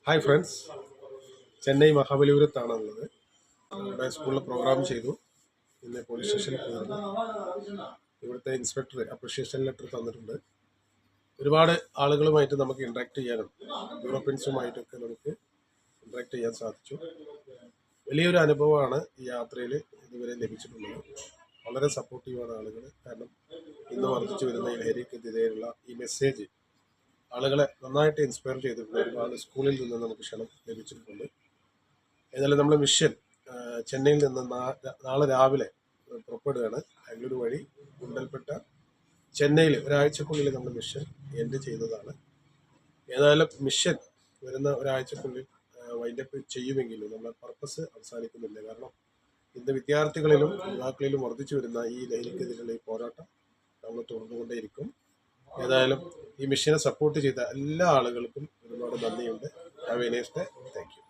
Hi friends, Chennai മഹാബലിപുരത്താണുള്ളത്. ഇവിടെ സ്കൂളിൽ programme ചെയ്തു. ഇന്ന് പോലീസ് സ്റ്റേഷനിൽ പോയിരുന്നു. ഇവിടുത്തെ ഇൻസ്പെക്ടർ അപ്രിഷിയേഷൻ ലെറ്റർ തന്നിട്ടുണ്ട്. ഒരുപാട് ആളുകളുമായിട്ട് നമുക്ക് ഇൻട്രാക്ട് ചെയ്യാനും യൂറോപ്യൻസുമായിട്ടൊക്കെ നമുക്ക് ഇൻട്രാക്ട് ചെയ്യാൻ സാധിച്ചു. വലിയൊരു അനുഭവമാണ് ഈ യാത്രയിൽ ഇതുവരെ ലഭിച്ചിട്ടുള്ളത്. വളരെ സപ്പോർട്ടീവാണ് ആളുകൾ. കാരണം ഇന്ന് വർദ്ധിച്ചു വരുന്ന ഈ ലഹരിക്കെതിരെയുള്ള ഈ മെസ്സേജ് ആളുകളെ നന്നായിട്ട് ഇൻസ്പയർ ചെയ്തിട്ടുണ്ട്. ഒരുപാട് സ്കൂളിൽ നിന്ന് നമുക്ക് ക്ഷണം ലഭിച്ചിട്ടുണ്ട്. ഏതായാലും നമ്മുടെ മിഷൻ ചെന്നൈയിൽ നിന്ന് നാളെ രാവിലെ പുറപ്പെടുകയാണ്. ബാംഗ്ലൂർ വഴി ഗുണ്ടൽപെട്ട ചെന്നൈയിൽ ഒരാഴ്ചക്കുള്ളിൽ നമ്മുടെ മിഷൻ എൻഡ് ചെയ്യുന്നതാണ്. ഏതായാലും മിഷൻ വരുന്ന ഒരാഴ്ചക്കുള്ളിൽ വൈൻഡപ്പ് ചെയ്യുമെങ്കിലും നമ്മുടെ പർപ്പസ് അവസാനിക്കുന്നില്ല. കാരണം ഇന്ന് വിദ്യാർത്ഥികളിലും യുവാക്കളിലും വർദ്ധിച്ചു വരുന്ന ഈ ലഹരിക്കെതിരെയുള്ള ഈ പോരാട്ടം നമ്മൾ തുടർന്നുകൊണ്ടേയിരിക്കും. ഏതായാലും ഈ മിഷനെ സപ്പോർട്ട് ചെയ്ത എല്ലാ ആളുകൾക്കും ഒരുപാട് നന്ദിയുണ്ട്. Have A nice day. Thank you.